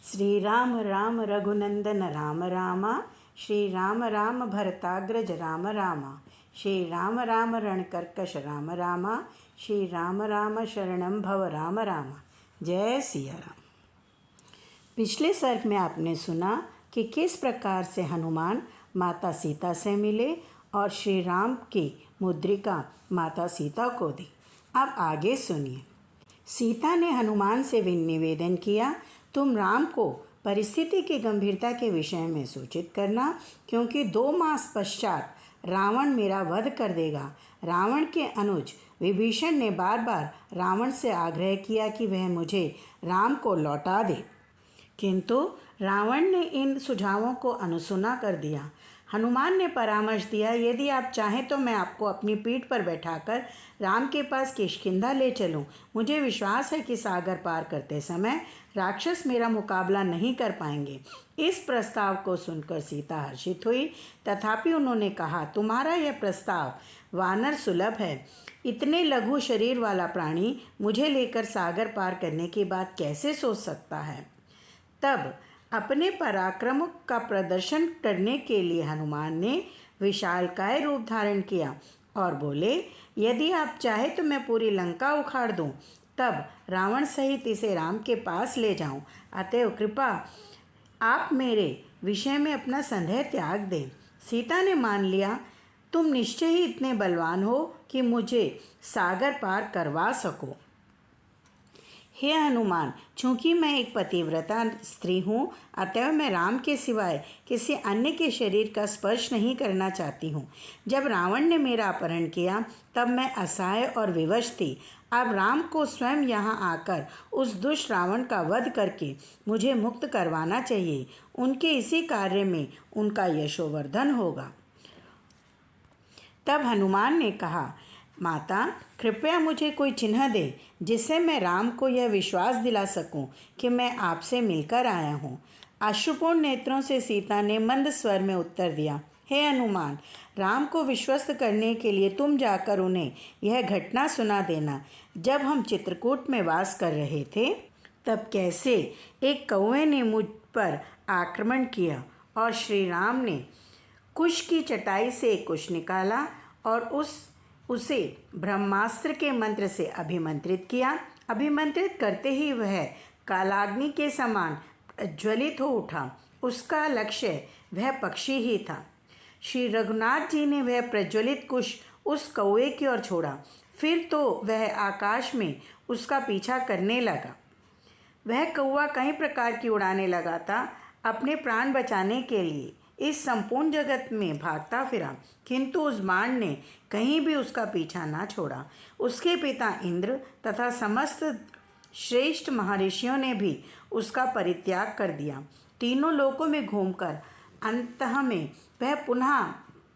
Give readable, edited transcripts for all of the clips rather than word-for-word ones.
श्री राम राम रघुनंदन राम रामा, श्री राम राम भरताग्रज राम रामा, श्री राम राम रणकर्कश राम रामा, श्री राम राम शरणं भव राम रामा। जय सिया राम। पिछले सर्ग में आपने सुना कि किस प्रकार से हनुमान माता सीता से मिले और श्री राम की मुद्रिका माता सीता को दी। अब आगे सुनिए। सीता ने हनुमान से निवेदन किया, तुम राम को परिस्थिति की गंभीरता के विषय में सूचित करना, क्योंकि 2 मास पश्चात रावण मेरा वध कर देगा। रावण के अनुज विभीषण ने बार बार रावण से आग्रह किया कि वह मुझे राम को लौटा दे, किंतु रावण ने इन सुझावों को अनसुना कर दिया। हनुमान ने परामर्श दिया, यदि आप चाहें तो मैं आपको अपनी पीठ पर बैठाकर राम के पास किष्किंधा ले चलूं। मुझे विश्वास है कि सागर पार करते समय राक्षस मेरा मुकाबला नहीं कर पाएंगे। इस प्रस्ताव को सुनकर सीता हर्षित हुई, तथापि उन्होंने कहा, तुम्हारा यह प्रस्ताव वानर सुलभ है। इतने लघु शरीर वाला प्राणी मुझे लेकर सागर पार करने की बात कैसे सोच सकता है। तब अपने पराक्रम का प्रदर्शन करने के लिए हनुमान ने विशालकाय रूप धारण किया और बोले, यदि आप चाहे तो मैं पूरी लंका उखाड़ दूं, तब रावण सहित इसे राम के पास ले जाऊं। अतएव कृपा आप मेरे विषय में अपना संदेह त्याग दें। सीता ने मान लिया, तुम निश्चय ही इतने बलवान हो कि मुझे सागर पार करवा सको। हे हनुमान, चूँकि मैं एक पतिव्रता स्त्री हूँ, अतएव मैं राम के सिवाय किसी अन्य के शरीर का स्पर्श नहीं करना चाहती हूँ। जब रावण ने मेरा अपहरण किया तब मैं असहाय और विवश थी। अब राम को स्वयं यहाँ आकर उस दुष्ट रावण का वध करके मुझे मुक्त करवाना चाहिए। उनके इसी कार्य में उनका यशोवर्धन होगा। तब हनुमान ने कहा, माता कृपया मुझे कोई चिन्ह दे, जिससे मैं राम को यह विश्वास दिला सकूं कि मैं आपसे मिलकर आया हूँ। अश्रुपूर्ण नेत्रों से सीता ने मंद स्वर में उत्तर दिया, हे हनुमान, राम को विश्वस्त करने के लिए तुम जाकर उन्हें यह घटना सुना देना। जब हम चित्रकूट में वास कर रहे थे तब कैसे एक कौवे ने मुझ पर आक्रमण किया और श्री राम ने कुश की चटाई से एक कुश निकाला और उसे ब्रह्मास्त्र के मंत्र से अभिमंत्रित किया। अभिमंत्रित करते ही वह कालाग्नि के समान ज्वलित हो उठा। उसका लक्ष्य वह पक्षी ही था। श्री रघुनाथ जी ने वह प्रज्वलित कुश उस कौवे की ओर छोड़ा। फिर तो वह आकाश में उसका पीछा करने लगा। वह कौवा कई प्रकार की उड़ाने लगा था अपने प्राण बचाने के लिए। इस संपूर्ण जगत में भागता फिरा, किंतु उस बाण ने कहीं भी उसका पीछा ना छोड़ा। उसके पिता इंद्र तथा समस्त श्रेष्ठ महर्षियों ने भी उसका परित्याग कर दिया। तीनों लोकों में घूमकर अंततः में वह पुनः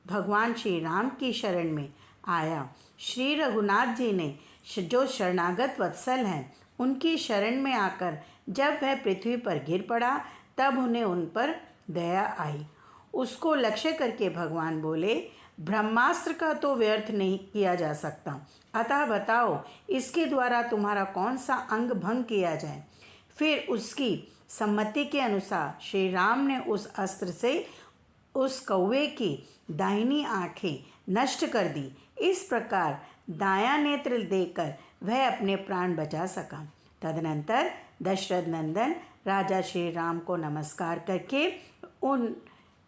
भगवान श्री राम की शरण में आया। श्री रघुनाथ जी ने जो शरणागत वत्सल हैं, उनकी शरण में आकर जब वह पृथ्वी पर गिर पड़ा तब उन्हें उन पर दया आई। उसको लक्ष्य करके भगवान बोले, ब्रह्मास्त्र का तो व्यर्थ नहीं किया जा सकता, अतः बताओ इसके द्वारा तुम्हारा कौन सा अंग भंग किया जाए। फिर उसकी सम्मति के अनुसार श्री राम ने उस अस्त्र से उस कौवे की दाहिनी आंखें नष्ट कर दी। इस प्रकार दायां नेत्र देकर वह अपने प्राण बचा सका। तदनंतर दशरथ नंदन राजा श्री राम को नमस्कार करके उन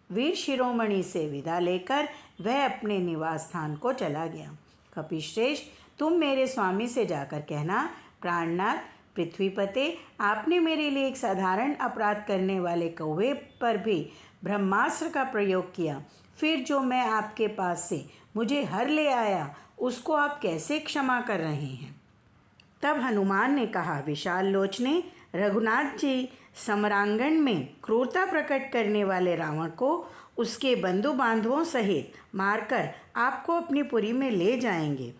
वीर शिरोमणि से विदा लेकर वह अपने निवास स्थान को चला गया। कपिश्रेष्ठ, तुम मेरे स्वामी से जाकर कहना, प्राणनाथ पृथ्वीपते, आपने मेरे लिए एक साधारण अपराध करने वाले कौवे पर भी ब्रह्मास्त्र का प्रयोग किया। फिर जो मैं आपके पास से मुझे हर ले आया, उसको आप कैसे क्षमा कर रहे हैं। तब हनुमान ने कहा, विशाल लोचने, रघुनाथ जी समरांगण में क्रूरता प्रकट करने वाले रावण को उसके बंधु बांधवों सहित मारकर आपको अपनी पुरी में ले जाएंगे।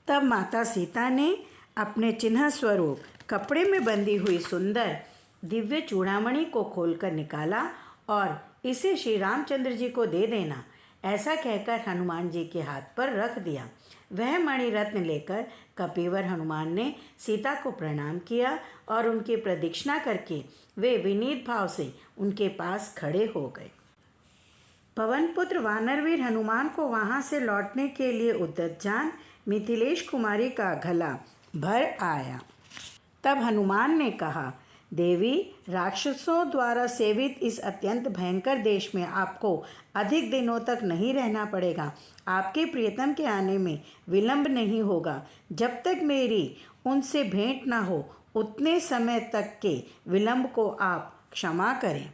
तब माता सीता ने अपने चिन्ह स्वरूप कपड़े में बंधी हुई सुंदर दिव्य चूड़ामणि को खोलकर निकाला और इसे श्री रामचंद्र जी को दे देना, ऐसा कहकर हनुमान जी के हाथ पर रख दिया। वह मणि रत्न लेकर कपिवर हनुमान ने सीता को प्रणाम किया और उनकी प्रदक्षिणा करके वे विनीत भाव से उनके पास खड़े हो गए। पवनपुत्र वानरवीर हनुमान को वहां से लौटने के लिए उद्यत जान मिथिलेश कुमारी का गला भर आया। तब हनुमान ने कहा, देवी, राक्षसों द्वारा सेवित इस अत्यंत भयंकर देश में आपको अधिक दिनों तक नहीं रहना पड़ेगा। आपके प्रियतम के आने में विलंब नहीं होगा। जब तक मेरी उनसे भेंट ना हो उतने समय तक के विलंब को आप क्षमा करें।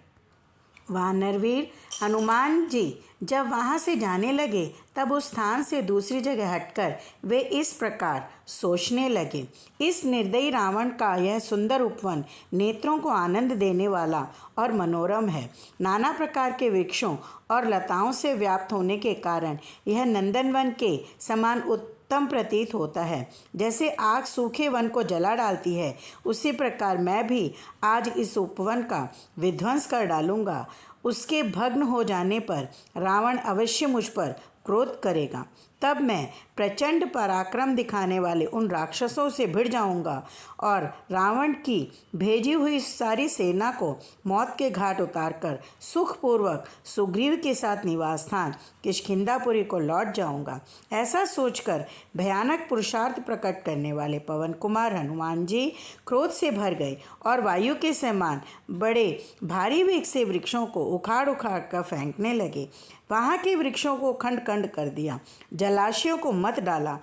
वानरवीर हनुमान जी जब वहाँ से जाने लगे तब उस स्थान से दूसरी जगह हटकर वे इस प्रकार सोचने लगे, इस निर्दयी रावण का यह सुंदर उपवन नेत्रों को आनंद देने वाला और मनोरम है। नाना प्रकार के वृक्षों और लताओं से व्याप्त होने के कारण यह नंदनवन के समान उत्तम प्रतीत होता है। जैसे आग सूखे वन को जला डालती है, उसी प्रकार मैं भी आज इस उपवन का विध्वंस कर डालूंगा। उसके भग्न हो जाने पर रावण अवश्य मुझ पर क्रोध करेगा। तब मैं प्रचंड पराक्रम दिखाने वाले उन राक्षसों से भिड़ जाऊंगा और रावण की भेजी हुई सारी सेना को मौत के घाट उतारकर सुखपूर्वक सुग्रीव के साथ निवास स्थान किष्किंधापुरी को लौट जाऊंगा। ऐसा सोचकर भयानक पुरुषार्थ प्रकट करने वाले पवन कुमार हनुमान जी क्रोध से भर गए और वायु के समान बड़े भारी वेग से वृक्षों को उखाड़ उखाड़ कर फेंकने लगे। वहाँ के वृक्षों को खंड खंड कर दिया, जलाशयों को मत डाला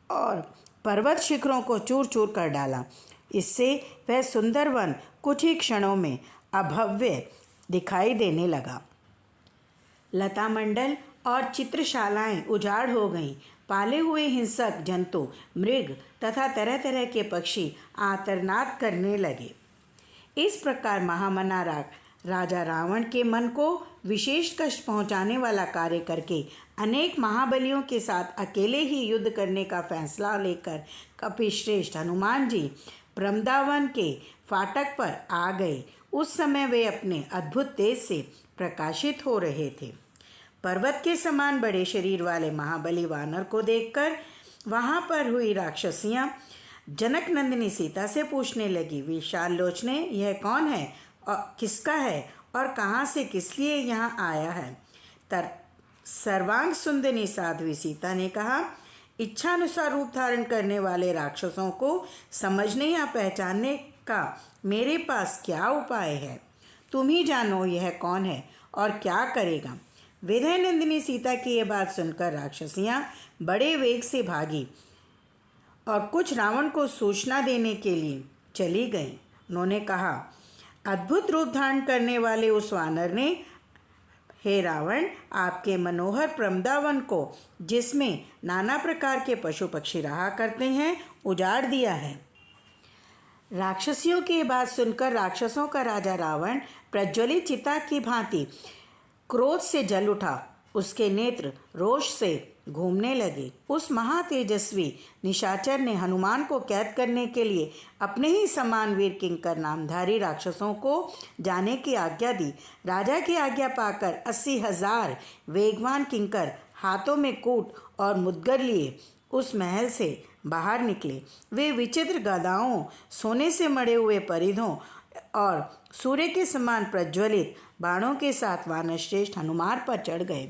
और पर्वत शिखरों को चूर चूर कर डाला। इससे वह सुंदर वन कुछ ही क्षणों में अभव्य दिखाई देने लगा। लता मंडल और चित्रशालाएं उजाड़ हो गईं। पाले हुए हिंसक जंतु, मृग तथा तरह तरह के पक्षी आर्तनाद करने लगे। इस प्रकार महामना राजा रावण के मन को विशेष कष्ट पहुंचाने वाला कार्य करके अनेक महाबलियों के साथ अकेले ही युद्ध करने का फैसला लेकर कपिश्रेष्ठ हनुमान जी वृंदावन के फाटक पर आ गए। उस समय वे अपने अद्भुत तेज से प्रकाशित हो रहे थे। पर्वत के समान बड़े शरीर वाले महाबली वानर को देखकर वहाँ पर हुई राक्षसियाँ जनक नंदिनी सीता से पूछने लगी, विशाल लोचने, यह कौन है और किसका है और कहाँ से किस लिए यहाँ आया है? सर्वांग सुंदरी साध्वी सीता ने कहा, इच्छानुसार रूप धारण करने वाले राक्षसों को समझने या पहचानने का मेरे पास क्या उपाय है? तुम ही जानो यह कौन है और क्या करेगा। विदय नंदिनी सीता की यह बात सुनकर राक्षसियाँ बड़े वेग से भागी और कुछ रावण को सूचना देने के लिए चली गईं। उन्होंने कहा, अद्भुत रूप धारण करने वाले उस वानर ने, हे रावण, आपके मनोहर वृंदावन को, जिसमें नाना प्रकार के पशु पक्षी रहा करते हैं, उजाड़ दिया है। राक्षसियों की बात सुनकर राक्षसों का राजा रावण प्रज्वलित चिता की भांति क्रोध से जल उठा। उसके नेत्र रोष से घूमने लगे। उस महातेजस्वी निशाचर ने हनुमान को कैद करने के लिए अपने ही समान वीर किंकर नामधारी राक्षसों को जाने की आज्ञा दी। राजा की आज्ञा पाकर 80,000 वेगवान किंकर हाथों में कूट और मुद्गर लिए उस महल से बाहर निकले। वे विचित्र गदाओं, सोने से मढ़े हुए परिधों और सूर्य के समान प्रज्वलित बाणों के साथ वानरश्रेष्ठ हनुमान पर चढ़ गए।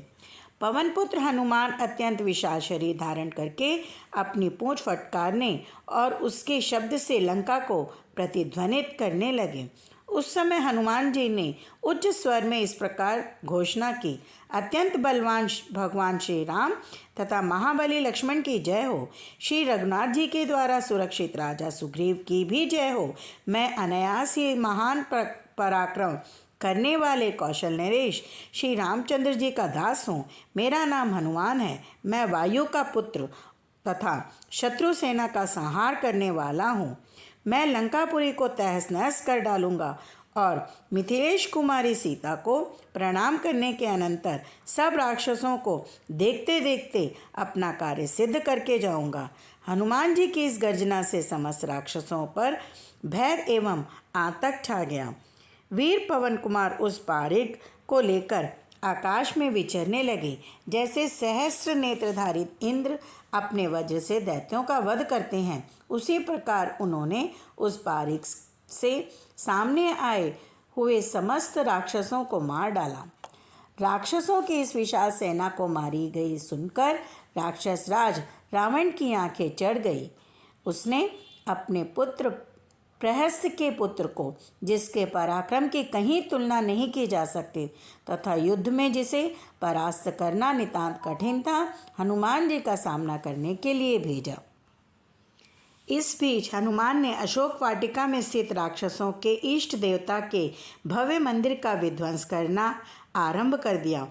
पवनपुत्र हनुमान अत्यंत विशाल शरीर धारण करके अपनी पूंछ फटकारने और उसके शब्द से लंका को प्रतिध्वनित करने लगे। उस समय हनुमान जी ने उच्च स्वर में इस प्रकार घोषणा की, अत्यंत बलवान भगवान श्री राम तथा महाबली लक्ष्मण की जय हो। श्री रघुनाथ जी के द्वारा सुरक्षित राजा सुग्रीव की भी जय हो। मैं अनायास ही महान पराक्रम करने वाले कौशल नरेश श्री रामचंद्र जी का दास हूँ। मेरा नाम हनुमान है। मैं वायु का पुत्र तथा शत्रु सेना का संहार करने वाला हूँ। मैं लंकापुरी को तहस नहस कर डालूंगा और मिथिलेश कुमारी सीता को प्रणाम करने के अनंतर सब राक्षसों को देखते देखते अपना कार्य सिद्ध करके जाऊंगा। हनुमान जी की इस गर्जना से समस्त राक्षसों पर भय एवं आतंक छा गया। वीर पवन कुमार उस बारिक को लेकर आकाश में विचरने लगे। जैसे सहस्र नेत्रधारी इंद्र अपने वज्र से दैत्यों का वध करते हैं, उसी प्रकार उन्होंने उस बारिक से सामने आए हुए समस्त राक्षसों को मार डाला। राक्षसों की इस विशाल सेना को मारी गई सुनकर राक्षस राज रावण की आंखें चढ़ गई। उसने अपने पुत्र प्रहस्त के पुत्र को, जिसके पराक्रम की कहीं तुलना नहीं की जा सकती तथा युद्ध में जिसे परास्त करना नितांत कठिन था, हनुमान जी का सामना करने के लिए भेजा। इस बीच हनुमान ने अशोक वाटिका में स्थित राक्षसों के इष्ट देवता के भव्य मंदिर का विध्वंस करना आरंभ कर दिया।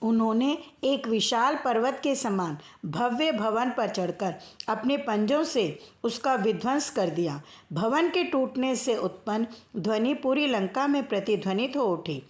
उन्होंने एक विशाल पर्वत के समान भव्य भवन पर चढ़कर अपने पंजों से उसका विध्वंस कर दिया। भवन के टूटने से उत्पन्न ध्वनि पूरी लंका में प्रतिध्वनित हो उठी।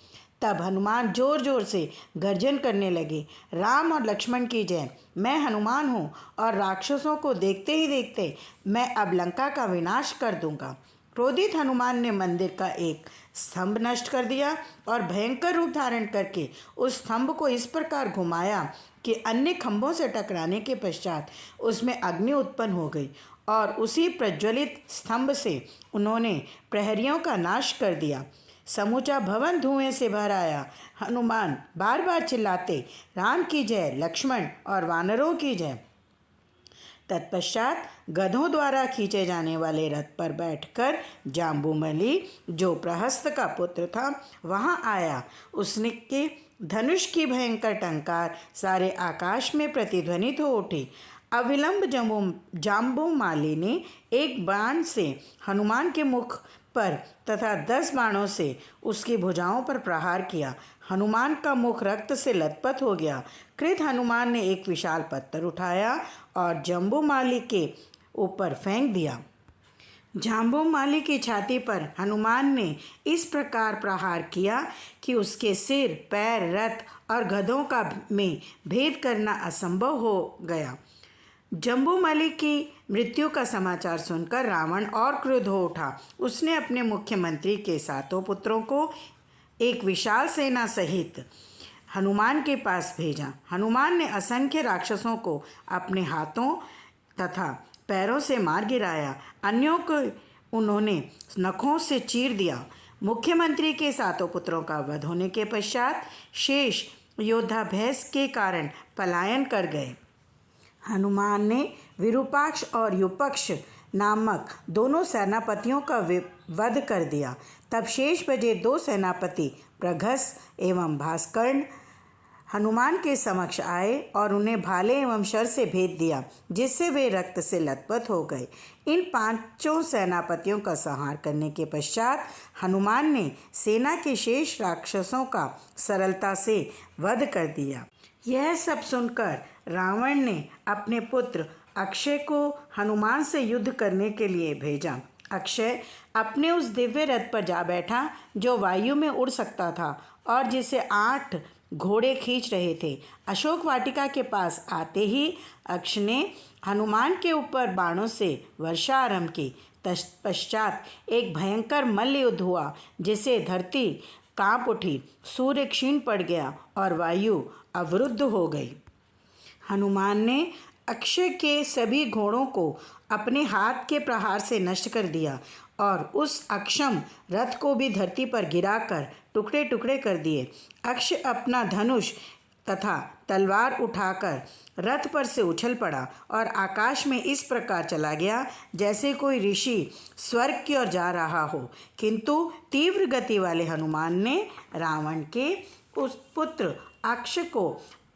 तब हनुमान जोर जोर से गर्जन करने लगे, राम और लक्ष्मण की जय। मैं हनुमान हूँ और राक्षसों को देखते ही देखते मैं अब लंका का विनाश कर दूंगा। क्रोधित हनुमान ने मंदिर का एक स्तंभ नष्ट कर दिया और भयंकर रूप धारण करके उस स्तंभ को इस प्रकार घुमाया कि अन्य खंभों से टकराने के पश्चात उसमें अग्नि उत्पन्न हो गई और उसी प्रज्वलित स्तंभ से उन्होंने प्रहरियों का नाश कर दिया। समूचा भवन धुएं से भर आया। हनुमान बार बार चिल्लाते, राम की जय, लक्ष्मण और वानरों की जय। तत्पश्चात गधों द्वारा खींचे जाने वाले रथ पर बैठकर जाम्बूमलि, जो प्रहस्त का पुत्र था, वहां आया। उसने के धनुष की भयंकर टंकार सारे आकाश में प्रतिध्वनित हो उठी। अविलंब जाम्बूमाली ने एक बाण से हनुमान के मुख पर तथा 10 बाणों से उसकी भुजाओं पर प्रहार किया। हनुमान का मुख रक्त से लथपथ हो गया। कृत हनुमान ने एक विशाल पत्थर उठाया और जाम्बूमाली के ऊपर फेंक दिया। जाम्बूमाली की छाती पर हनुमान ने इस प्रकार प्रहार किया कि उसके सिर, पैर, रथ और गधों का में भेद करना असंभव हो गया। जाम्बूमाली की मृत्यु का समाचार सुनकर रावण और क्रुद्ध हो उठा। उसने अपने मुख्यमंत्री के 7 पुत्रों को एक विशाल सेना सहित हनुमान के पास भेजा। हनुमान ने असंख्य राक्षसों को अपने हाथों तथा पैरों से मार गिराया। अन्यों को उन्होंने नखों से चीर दिया। मुख्यमंत्री के 7 पुत्रों का वध होने के पश्चात शेष योद्धा भय के कारण पलायन कर गए। हनुमान ने विरूपाक्ष और युपक्ष नामक दोनों सेनापतियों का वध कर दिया। तब शेष बचे 2 सेनापति प्रघस एवं भास्कर्ण हनुमान के समक्ष आए और उन्हें भाले एवं शर से भेद दिया, जिससे वे रक्त से लथपथ हो गए। इन 5 सेनापतियों का संहार करने के पश्चात हनुमान ने सेना के शेष राक्षसों का सरलता से वध कर दिया। यह सब सुनकर रावण ने अपने पुत्र अक्षय को हनुमान से युद्ध करने के लिए भेजा। अक्षय अपने उस दिव्य रथ पर जा बैठा जो वायु में उड़ सकता था और जिसे 8 घोड़े खींच रहे थे। अशोक वाटिका के पास आते ही अक्षय ने हनुमान के ऊपर बाणों से वर्षा आरंभ की। तत्पश्चात एक भयंकर मल्ल युद्ध हुआ, जिसे धरती कांप उठी, सूर्य क्षीण पड़ गया और वायु अवरुद्ध हो गई। हनुमान ने अक्षय के सभी घोड़ों को अपने हाथ के प्रहार से नष्ट कर दिया और उस अक्षम रथ को भी धरती पर गिराकर टुकड़े टुकड़े कर दिए। अक्षय अपना धनुष तथा तलवार उठाकर रथ पर से उछल पड़ा और आकाश में इस प्रकार चला गया जैसे कोई ऋषि स्वर्ग की ओर जा रहा हो। किंतु तीव्र गति वाले हनुमान ने रावण के उस पुत्र अक्षय को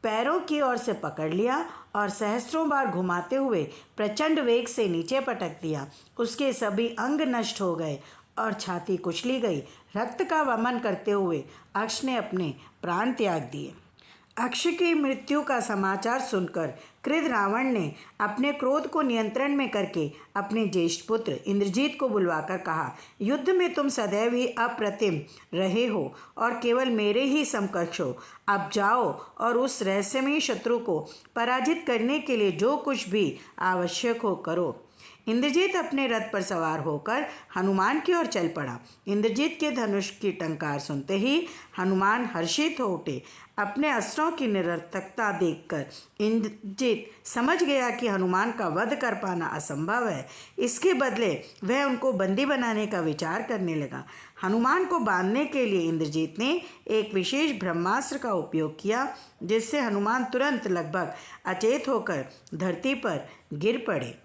पैरों की ओर से पकड़ लिया और सहस्त्रों बार घुमाते हुए प्रचंड वेग से नीचे पटक दिया। उसके सभी अंग नष्ट हो गए और छाती कुचली गई। रक्त का वमन करते हुए अक्ष ने अपने प्राण त्याग दिए। अक्षय की मृत्यु का समाचार सुनकर क्रुद्ध रावण ने अपने क्रोध को नियंत्रण में करके अपने ज्येष्ठ पुत्र इंद्रजीत को बुलवाकर कहा, युद्ध में तुम सदैव ही अप्रतिम रहे हो और केवल मेरे ही समकक्ष हो। अब जाओ और उस रहस्यमयी शत्रु को पराजित करने के लिए जो कुछ भी आवश्यक हो करो। इंद्रजीत अपने रथ पर सवार होकर हनुमान की ओर चल पड़ा। इंद्रजीत के धनुष की टंकार सुनते ही हनुमान हर्षित हो उठे। अपने अस्त्रों की निरर्थकता देखकर इंद्रजीत समझ गया कि हनुमान का वध कर पाना असंभव है। इसके बदले वह उनको बंदी बनाने का विचार करने लगा। हनुमान को बांधने के लिए इंद्रजीत ने एक विशेष ब्रह्मास्त्र का उपयोग किया, जिससे हनुमान तुरंत लगभग अचेत होकर धरती पर गिर पड़े।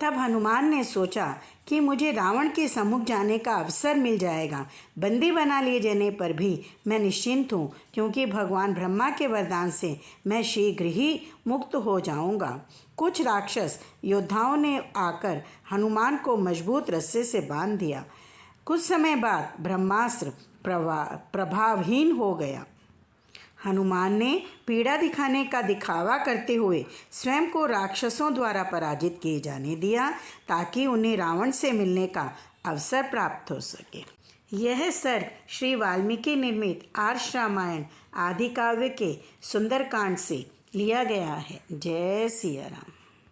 तब हनुमान ने सोचा कि मुझे रावण के सम्मुख जाने का अवसर मिल जाएगा। बंदी बना लिए जाने पर भी मैं निश्चिंत हूँ, क्योंकि भगवान ब्रह्मा के वरदान से मैं शीघ्र ही मुक्त हो जाऊँगा। कुछ राक्षस योद्धाओं ने आकर हनुमान को मजबूत रस्से से बांध दिया। कुछ समय बाद ब्रह्मास्त्र प्रभावहीन हो गया। हनुमान ने पीड़ा दिखाने का दिखावा करते हुए स्वयं को राक्षसों द्वारा पराजित किए जाने दिया, ताकि उन्हें रावण से मिलने का अवसर प्राप्त हो सके। यह सर्ग श्री वाल्मीकि निर्मित आर्ष रामायण आदि काव्य के सुंदरकांड से लिया गया है। जय सिया राम।